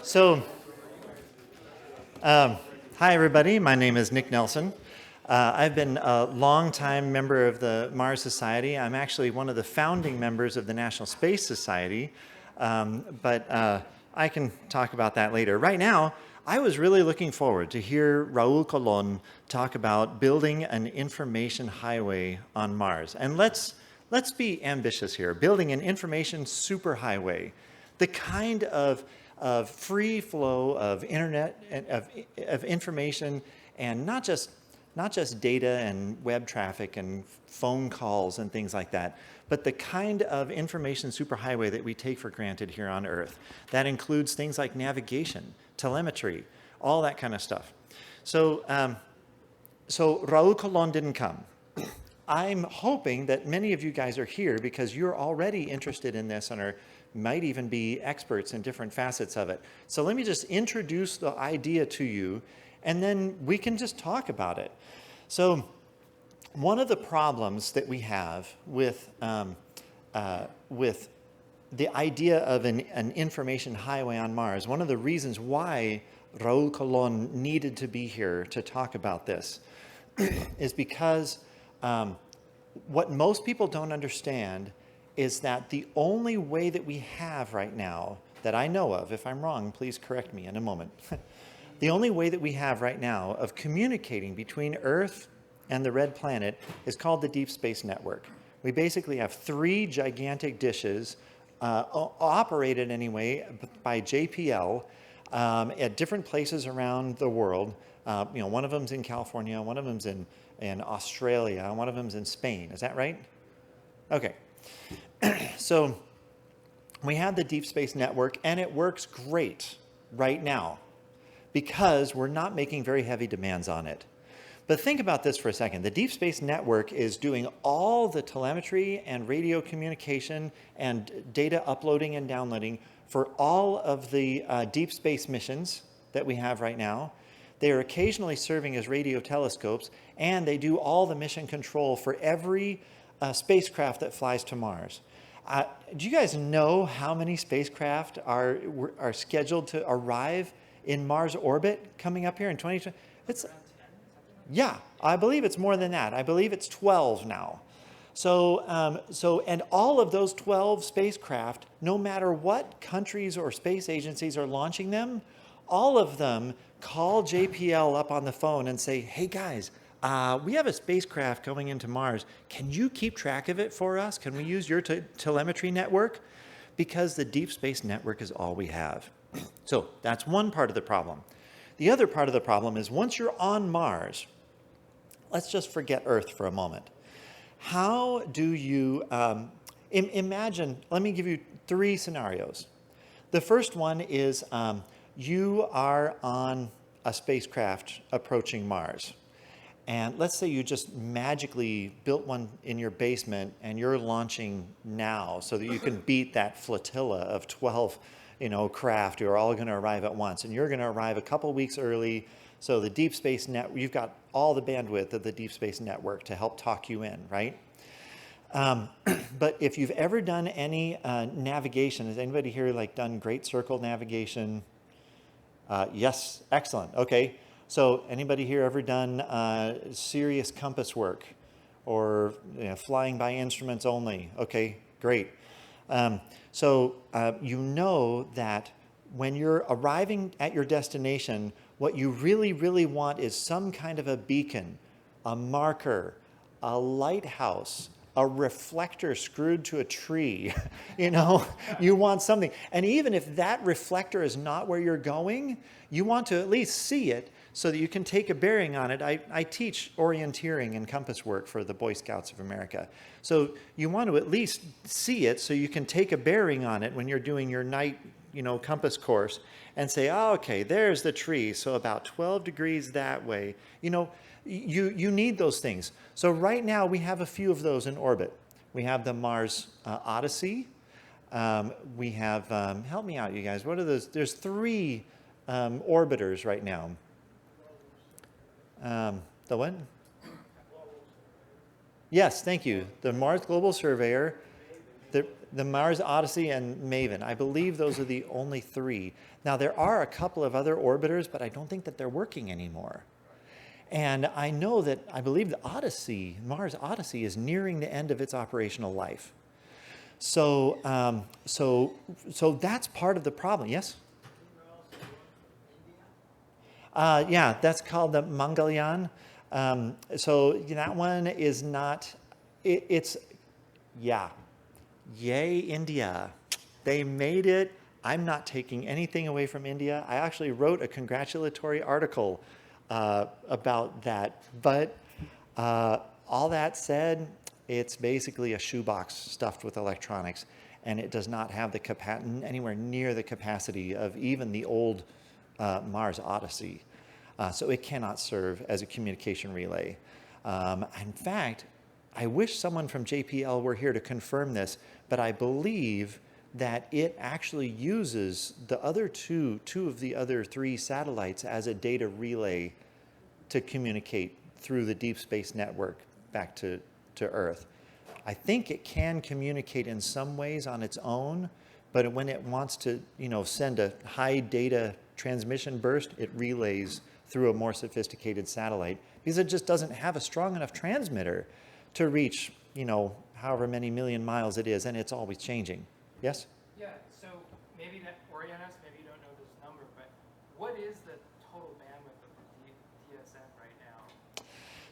So, hi everybody, my name is Nick Nelson. I've been a longtime member of the Mars Society. I'm actually one of the founding members of the National Space Society, but I can talk about that later. Right now, I was really looking forward to hear Raul Colon talk about building an information highway on Mars. And let's be ambitious here, building an information superhighway, the kind of free flow of internet and of information, and not just data and web traffic and phone calls and things like that, but the kind of information superhighway that we take for granted here on Earth. That includes things like navigation, telemetry, all that kind of stuff. So Raul Colon didn't come. I'm hoping that many of you guys are here because you're already interested in this and might even be experts in different facets of it. So let me just introduce the idea to you, and then we can just talk about it. So one of the problems that we have with the idea of an information highway on Mars, one of the reasons why Raul Colon needed to be here to talk about this is because what most people don't understand is that the only way that we have right now, that I know of, if I'm wrong, please correct me in a moment. The only way that we have right now of communicating between Earth and the red planet is called the Deep Space Network. We basically have three gigantic dishes operated anyway by JPL at different places around the world. One of them's in California, one of them's in Australia, one of them's in Spain. Is that right? Okay. So we have the Deep Space Network, and it works great right now because we're not making very heavy demands on it. But think about this for a second. The Deep Space Network is doing all the telemetry and radio communication and data uploading and downloading for all of the deep space missions that we have right now. They are occasionally serving as radio telescopes, and they do all the mission control for every spacecraft that flies to Mars. Do you guys know how many spacecraft are scheduled to arrive in Mars orbit coming up here in 2020? Yeah, I believe it's more than that. I believe it's 12 now. And all of those 12 spacecraft, no matter what countries or space agencies are launching them, all of them call JPL up on the phone and say, hey guys, we have a spacecraft going into Mars. Can you keep track of it for us? Can we use your telemetry network? Because the Deep Space Network is all we have. So that's one part of the problem. The other part of the problem is once you're on Mars, let's just forget Earth for a moment. How do you imagine, let me give you three scenarios. The first one is you are on a spacecraft approaching Mars. And let's say you just magically built one in your basement and you're launching now so that you can beat that flotilla of 12 craft who are all going to arrive at once. And you're going to arrive a couple weeks early. So the Deep Space Network, you've got all the bandwidth of the Deep Space Network to help talk you in, right? But if you've ever done any navigation, has anybody here done Great Circle navigation? Yes, excellent. Okay. So anybody here ever done serious compass work or flying by instruments only? Okay, great. So you know that when you're arriving at your destination, what you really, really want is some kind of a beacon, a marker, a lighthouse, a reflector screwed to a tree. You want something. And even if that reflector is not where you're going, you want to at least see it so that you can take a bearing on it. I teach orienteering and compass work for the Boy Scouts of America. So you want to at least see it so you can take a bearing on it when you're doing your night, compass course and say, oh, okay, there's the tree. So about 12 degrees that way. You need those things. So right now we have a few of those in orbit. We have the Mars Odyssey. We have, help me out, you guys. What are those? There's three orbiters right now. The what? Yes, thank you. The Mars Global Surveyor. the Mars Odyssey and Maven. I believe those are the only three. Now, there are a couple of other orbiters, but I don't think that they're working anymore. And I know that, I believe the Odyssey, Mars Odyssey, is nearing the end of its operational life. So, so that's part of the problem. Yes? Yeah, that's called the Mangalyaan. So that one is not, it's, yeah, yay, India. They made it. I'm not taking anything away from India. I actually wrote a congratulatory article about that. But all that said, it's basically a shoebox stuffed with electronics, and it does not have the anywhere near the capacity of even the old Mars Odyssey. So it cannot serve as a communication relay. In fact, I wish someone from JPL were here to confirm this, but I believe that it actually uses the other two of the other three satellites as a data relay to communicate through the deep space network back to Earth. I think it can communicate in some ways on its own, but when it wants to, send a high data transmission burst, it relays through a more sophisticated satellite because it just doesn't have a strong enough transmitter to reach, however many million miles it is, and it's always changing. Yes? Yeah, so maybe that Oriana's, maybe you don't know this number, but what is the total bandwidth of the DSN right now?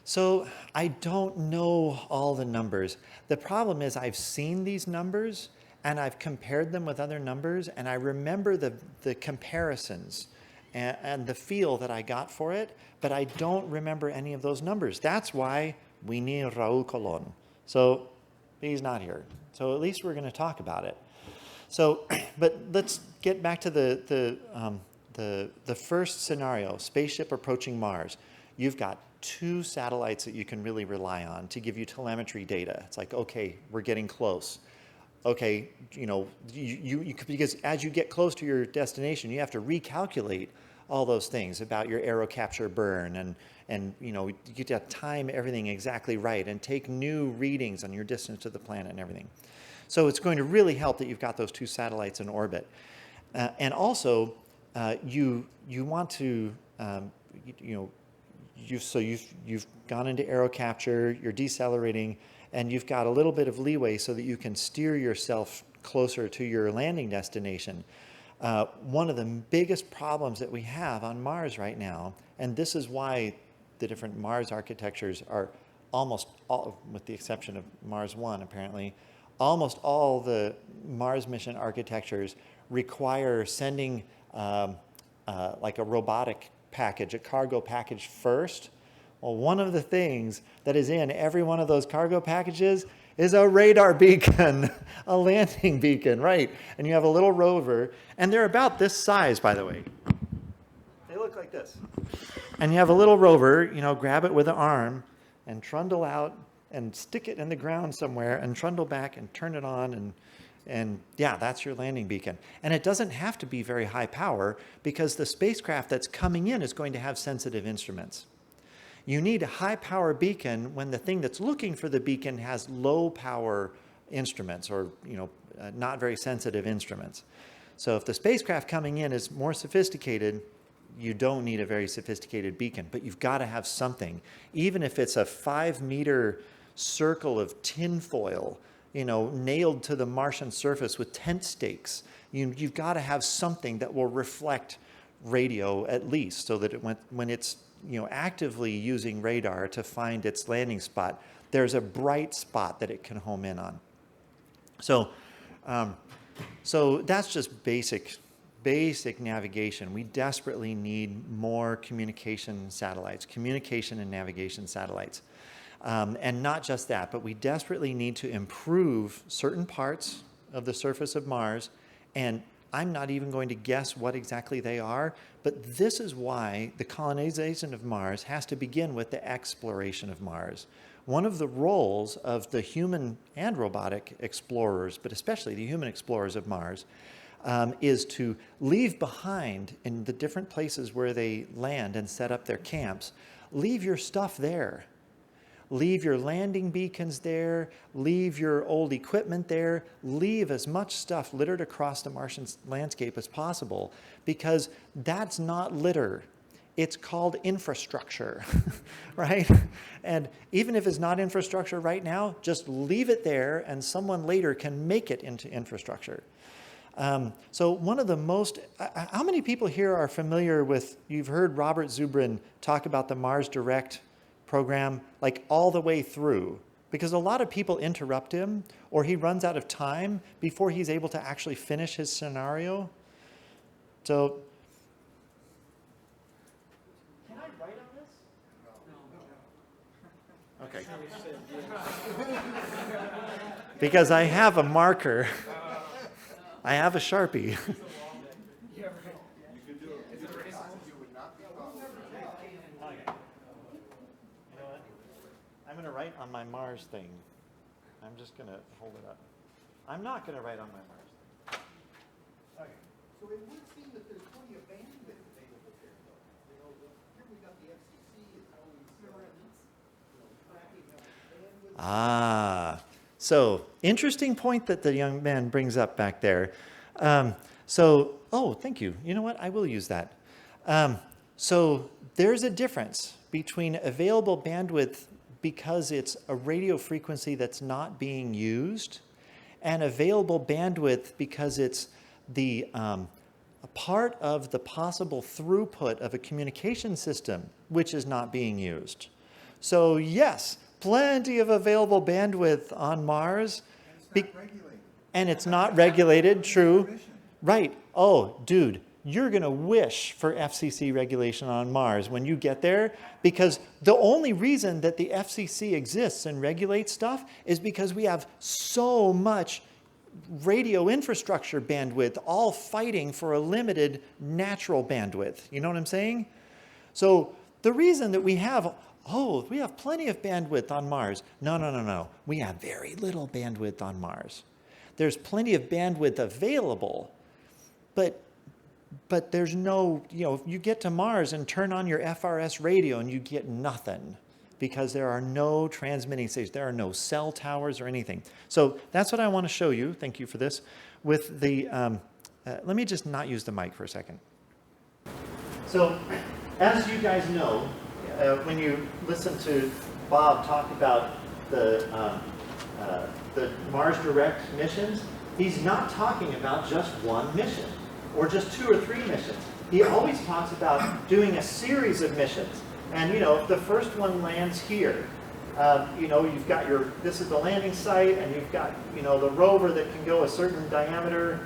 So I don't know all the numbers. The problem is I've seen these numbers and I've compared them with other numbers, and I remember the comparisons and the feel that I got for it, but I don't remember any of those numbers. That's why we need Raul Colon. So he's not here. So at least we're going to talk about it. So, but let's get back to the first scenario, spaceship approaching Mars. You've got 2 satellites that you can really rely on to give you telemetry data. It's like, okay, we're getting close. Okay, because as you get close to your destination, you have to recalculate all those things about your aero capture burn, and you get to time everything exactly right and take new readings on your distance to the planet and everything. So it's going to really help that you've got those 2 satellites in orbit. And also, you want to, you've gone into aero capture, you're decelerating, and you've got a little bit of leeway so that you can steer yourself closer to your landing destination. One of the biggest problems that we have on Mars right now, and this is why the different Mars architectures are almost all, with the exception of Mars 1 apparently, almost all the Mars mission architectures require sending like a robotic package, a cargo package first. Well, one of the things that is in every one of those cargo packages is a radar beacon, a landing beacon, right? And you have a little rover, and they're about this size, by the way. They look like this. And you have a little rover, grab it with an arm and trundle out and stick it in the ground somewhere and trundle back and turn it on, and yeah, that's your landing beacon. And it doesn't have to be very high power because the spacecraft that's coming in is going to have sensitive instruments. You need a high power beacon when the thing that's looking for the beacon has low power instruments or not very sensitive instruments. So if the spacecraft coming in is more sophisticated, you don't need a very sophisticated beacon, but you've got to have something. Even if it's a 5-meter circle of tinfoil, nailed to the Martian surface with tent stakes, you've got to have something that will reflect radio at least, so that when it's actively using radar to find its landing spot, there's a bright spot that it can home in on. So, so that's just basic navigation. We desperately need more communication satellites, communication and navigation satellites. And not just that, but we desperately need to improve certain parts of the surface of Mars, and I'm not even going to guess what exactly they are, but this is why the colonization of Mars has to begin with the exploration of Mars. One of the roles of the human and robotic explorers, but especially the human explorers of Mars, is to leave behind in the different places where they land and set up their camps, leave your stuff there. leave your landing beacons there, leave your old equipment there, leave as much stuff littered across the Martian landscape as possible, because that's not litter. It's called infrastructure, right? And even if it's not infrastructure right now, just leave it there and someone later can make it into infrastructure. So one of the most, how many people here are familiar with, you've heard Robert Zubrin talk about the Mars Direct program, like all the way through? Because a lot of people interrupt him, or he runs out of time before he's able to actually finish his scenario. So, can I write on this? Okay. Because I have a marker. I have a Sharpie. I'm going to write on my Mars thing. I'm just going to hold it up. I'm not going to write on my Mars thing. Okay. So it would seem that there's plenty of bandwidth available there, though. Here we got the FCC is always tracking bandwidth. Ah, so interesting point that the young man brings up back there. Oh, thank you. You know what? I will use that. So there's a difference between available bandwidth because it's a radio frequency that's not being used, and available bandwidth because it's the a part of the possible throughput of a communication system which is not being used. So yes, plenty of available bandwidth on Mars. And it's not regulated, true. Right. Oh, dude, you're going to wish for FCC regulation on Mars when you get there, because the only reason that the FCC exists and regulates stuff is because we have so much radio infrastructure bandwidth all fighting for a limited natural bandwidth. You know what I'm saying? So the reason that we have plenty of bandwidth on Mars. No. We have very little bandwidth on Mars. There's plenty of bandwidth available, but there's no, you get to Mars and turn on your FRS radio and you get nothing, because there are no transmitting stations. There are no cell towers or anything. So that's what I want to show you. Thank you for this. With the, let me just not use the mic for a second. So as you guys know, when you listen to Bob talk about the Mars Direct missions, he's not talking about just one mission or just 2 or 3 missions. He always talks about doing a series of missions. And if the first one lands here, you've got this is the landing site, and you've got, the rover that can go a certain diameter,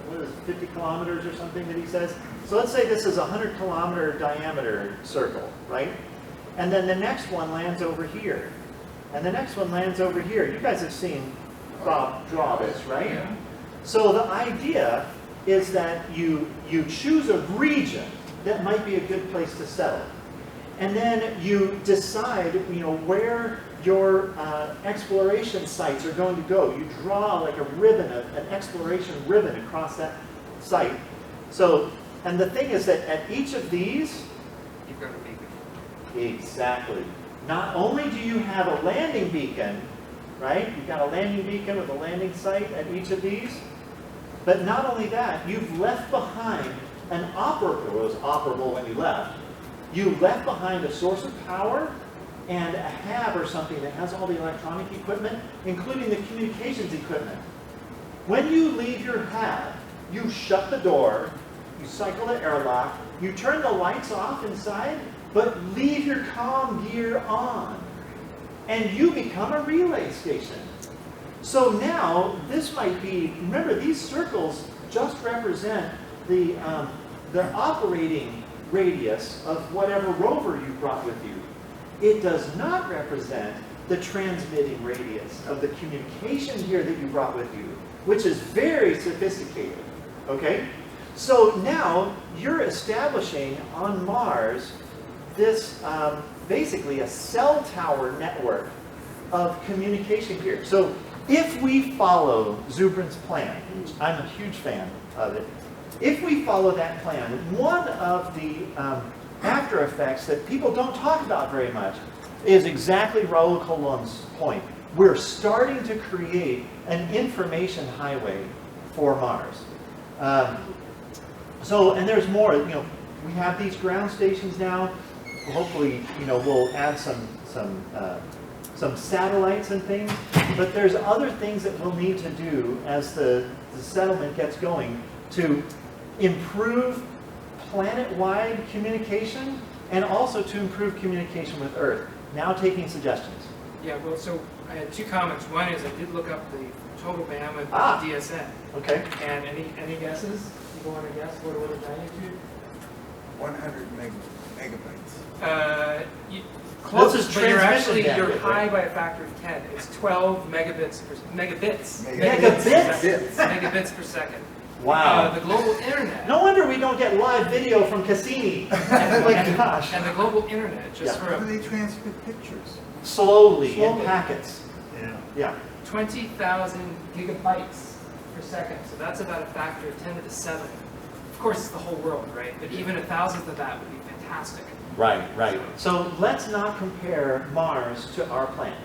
what is it, 50 kilometers or something that he says. So let's say this is a 100-kilometer diameter circle, right? And then the next one lands over here. And the next one lands over here. You guys have seen Bob draw this, right? Yeah. So the idea is that you choose a region that might be a good place to settle. And then you decide, where your exploration sites are going to go. You draw like a ribbon, an exploration ribbon across that site. So, and the thing is that at each of these, You've got a beacon. Exactly. Not only do you have a landing beacon, right? You've got a landing beacon with a landing site at each of these. But not only that, you've left behind an operable, it was operable when you left. You left behind a source of power and a hab or something that has all the electronic equipment, including the communications equipment. When you leave your hab, you shut the door, you cycle the airlock, you turn the lights off inside, but leave your comm gear on. And you become a relay station. So now, this might be, remember, these circles just represent the operating radius of whatever rover you brought with you. It does not represent the transmitting radius of the communication gear that you brought with you, which is very sophisticated, okay? So now, you're establishing on Mars this, basically a cell tower network of communication gear. So if we follow Zubrin's plan, which I'm a huge fan of it, if we follow that plan, one of the after effects that people don't talk about very much is exactly Raul Colom's point. We're starting to create an information highway for Mars. And there's more. We have these ground stations now. Hopefully, we'll add some satellites and things. But there's other things that we'll need to do as the settlement gets going to improve planet-wide communication and also to improve communication with Earth. Now taking suggestions. Yeah, well, so I had two comments. One is I did look up the total bandwidth of the DSN. Okay. And any guesses? People want to guess what order of magnitude? 100 megabytes. Close, This is but you're transmission you're bandwidth, high right? by a factor of 10. It's 12 megabits per Megabits? megabits per second. Wow. The global internet. No wonder we don't get live video from Cassini. Oh my gosh. And the global internet, just Yeah. for How do they transmit pictures? Slowly in packets. Yeah. 20,000 gigabytes per second. So that's about a factor of 10 to the 7. Of course, it's the whole world, right? But even a thousandth of that would be fantastic. Right, right. So let's not compare Mars to our planet.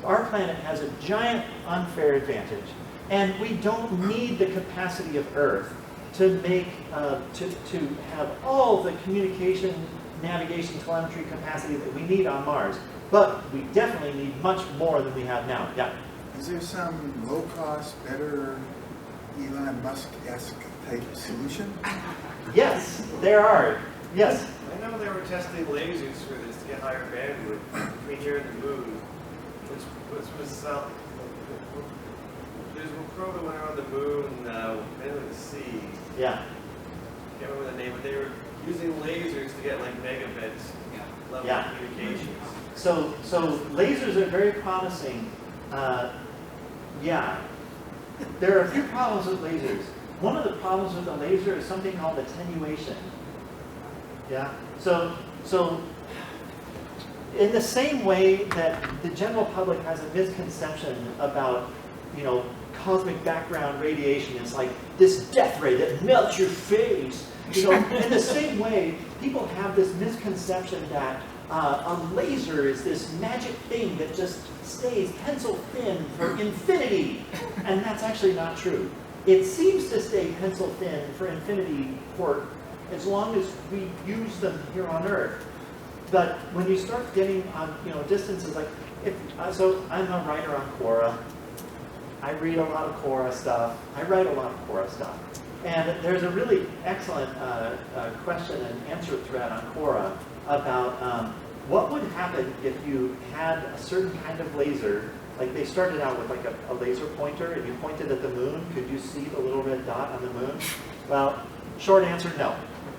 Our planet has a giant unfair advantage, and we don't need the capacity of Earth to make to have all the communication, navigation, telemetry capacity that we need on Mars. But we definitely need much more than we have now. Yeah. Is there some low-cost, better Elon Musk-esque type solution? Yes, there are. Yes. I know they were testing lasers for this to get higher bandwidth between here and the moon, which was there's one probe that went around the moon, mainly the sea. Yeah. Can't remember the name, but they were using lasers to get like megabits level Yeah. communications. So lasers are very promising. Yeah. There are a few problems with lasers. One of the problems with a laser is something called attenuation. Yeah. So in the same way that the general public has a misconception about, cosmic background radiation is like this death ray that melts your face. In the same way, people have this misconception that a laser is this magic thing that just stays pencil thin for infinity. And that's actually not true. It seems to stay pencil thin for infinity for as long as we use them here on Earth. But when you start getting on, distances like, so I'm a writer on Quora. I read a lot of Quora stuff. I write a lot of Quora stuff. And there's a really excellent question and answer thread on Quora about what would happen if you had a certain kind of laser. Like they started out with like a laser pointer and you pointed at the moon. Could you see the little red dot on the moon? Well, short answer, no.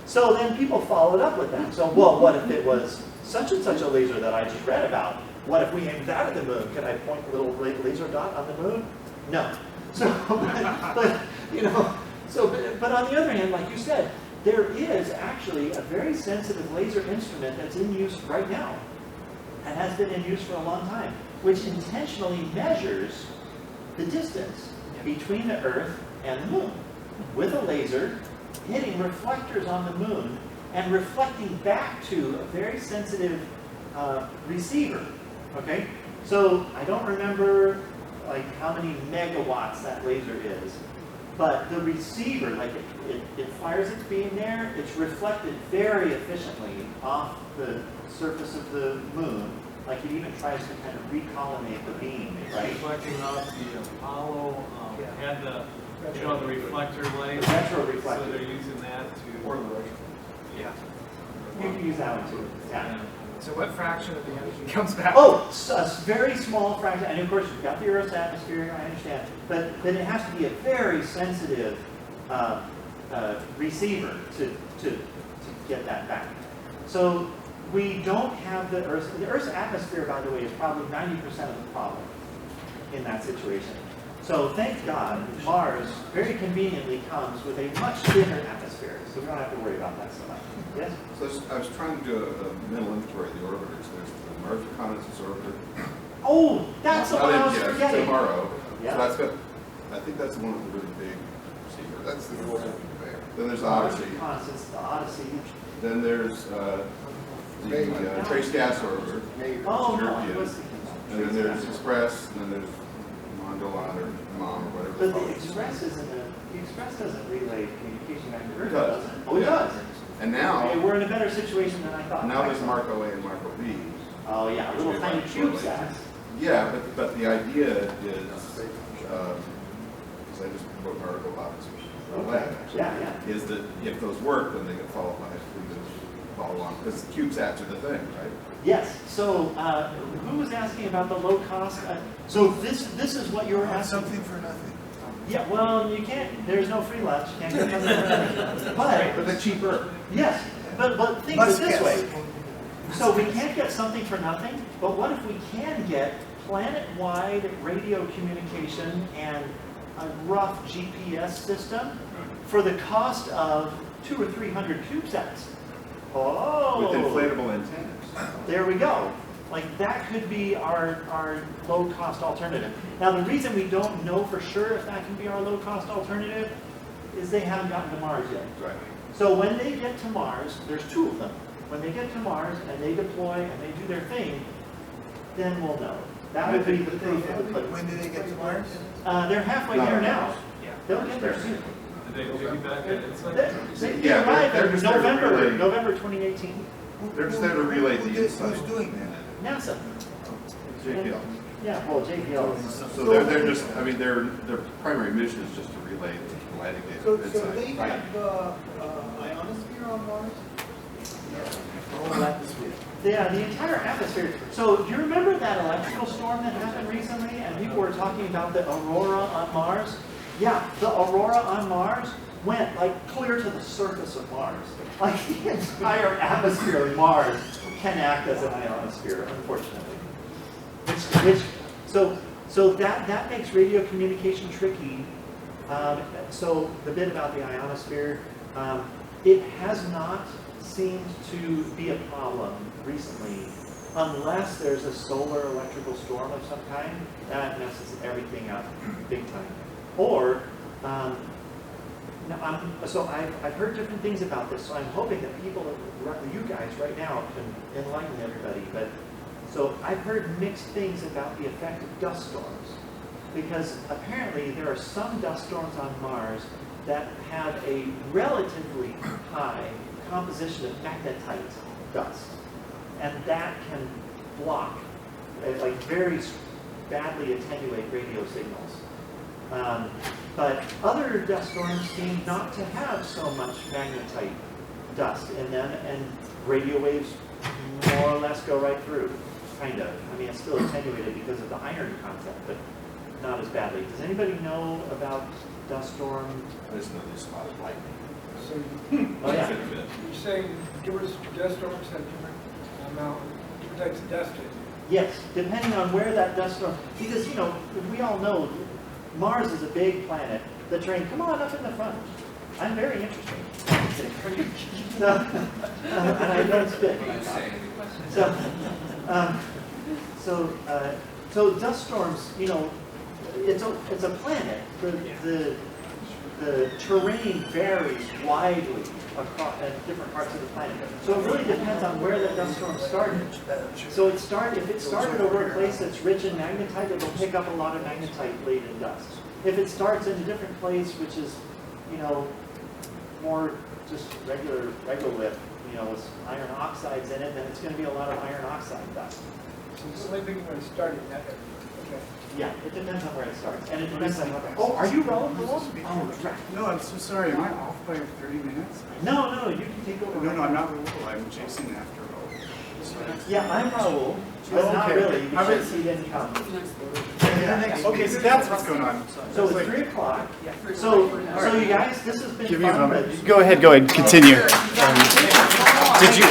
So then people followed up with that. So, well, what if it was such and such a laser that I just read about? What if we aimed that at the moon? Could I point a little laser dot on the moon? No. So, but on the other hand, like you said, there is actually a very sensitive laser instrument that's in use right now and has been in use for a long time, which intentionally measures the distance between the Earth and the moon with a laser hitting reflectors on the moon and reflecting back to a very sensitive receiver. Okay, so I don't remember like how many megawatts that laser is, but the receiver, like it fires its beam there, it's reflected very efficiently off the surface of the moon. Like it even tries to kind of recollimate the beam, right? Reflecting off the Apollo had the the reflector light. The retro So reflector. they're using that to. Or the retro. Yeah. You can use that one too. Yeah. So what fraction of the energy comes back? Oh, a very small fraction. And of course, you've got the Earth's atmosphere. I understand, but it has to be a very sensitive receiver to get that back. So we don't have the Earth's atmosphere, by the way, is probably 90% of the problem in that situation. So thank God, Mars very conveniently comes with a much thinner atmosphere, so we don't have to worry about that so much. Yes? So I was trying to do a mental inventory of the orbiters. There's the Mars Reconnaissance Orbiter. Oh, that's the Not one I in- was yeah, forgetting. tomorrow. Yeah. So that's got, I think that's the one with the really big receiver. That's the Then there's Mars Odyssey. Reconnaissance, the Odyssey. Then there's the trace gas orbiter. Oh, no, I European. was thinking about And then there's Express, and then there's Mondolon or Mom or whatever. But it's the called. Express isn't the Express doesn't relay communication back to Earth, It does. does it? Oh, it does. And Okay, now, we're in a better situation than I thought. now there's Marco A and Marco B. Oh, yeah, little Which we tiny like CubeSats. Yeah, but the idea is, because I just wrote an article about this, Okay. actually, Yeah, yeah. is that if those work, then they get followed by a fleet of follow-on, because CubeSats are the thing, right? Yes, so who was asking about the low cost? So this is what you were asking? Something for nothing. Yeah, well, you can't, there's no free lunch, can't get something for nothing. But they're cheaper. Yes, but think of it this Yes. way. So we can't get something for nothing, but what if we can get planet-wide radio communication and a rough GPS system for the cost of 200 or 300 CubeSats? Oh! With inflatable antennas. There we go. Like that could be our low-cost alternative. Now the reason we don't know for sure if that can be our low-cost alternative is they haven't gotten to Mars yet. Right. So when they get to Mars, there's two of them. When they get to Mars and they deploy and they do their thing, then we'll know. That would be the proof of the pudding. When do they get to Mars? They're halfway there now. Yeah. They'll get there soon. Did they piggyback it? It's like, They Yeah, arrive they're in just there to relay- November 2018. They're just there to relay the insight. Who's doing that? NASA. JPL. Yeah, well, JPL. So they're just, I mean, their primary mission is just to relay the lighting So data they inside. have ionosphere on Mars? Yeah, the entire atmosphere. So do you remember that electrical storm that happened recently and people were talking about the aurora on Mars? Yeah, the aurora on Mars went like clear to the surface of Mars. Like the entire atmosphere of Mars can act as an ionosphere, unfortunately. So that makes radio communication tricky. So the bit about the ionosphere, it has not seemed to be a problem recently, unless there's a solar electrical storm of some kind that messes everything up big time. Or, so I've heard different things about this, so I'm hoping that you guys right now can enlighten everybody. But so I've heard mixed things about the effect of dust storms, because apparently there are some dust storms on Mars that have a relatively high composition of magnetite dust, and that can block, like very badly attenuate radio signals. But other dust storms seem not to have so much magnetite dust in them, and radio waves more or less go right through, kind of. I mean, it's still attenuated because of the iron content, but not as badly. Does anybody know about dust storm? I just know they spotted lightning. So Oh, yeah. you're saying different dust storms have different amount, different types of dust in it? Yes, depending on where that dust storm, because, we all know Mars is a big planet. The train, come on up in the front. I'm very interesting. So, and I don't spit. So dust storms, it's a planet. The terrain varies widely across different parts of the planet. So it really depends on where the dust storm started. So if it started over a place that's rich in magnetite, it'll pick up a lot of magnetite-laden dust. If it starts in a different place, which is, more just regular with, with iron oxides in it, then it's going to be a lot of iron oxide dust. So it's only big when it started, not okay. Yeah, it depends on where it starts, and it depends on how. Oh, are you rolling? Oh, crap. No, I'm so sorry. Am I off by 30 minutes? No, you can take over. No, I'm not Raul. I'm chasing after Raul. Yeah, I'm Raul, but not Okay. really, because he didn't come. Okay, so that's what's going on. So it's 3 o'clock. So you guys, this has been fun. But Go ahead. Continue. Did you?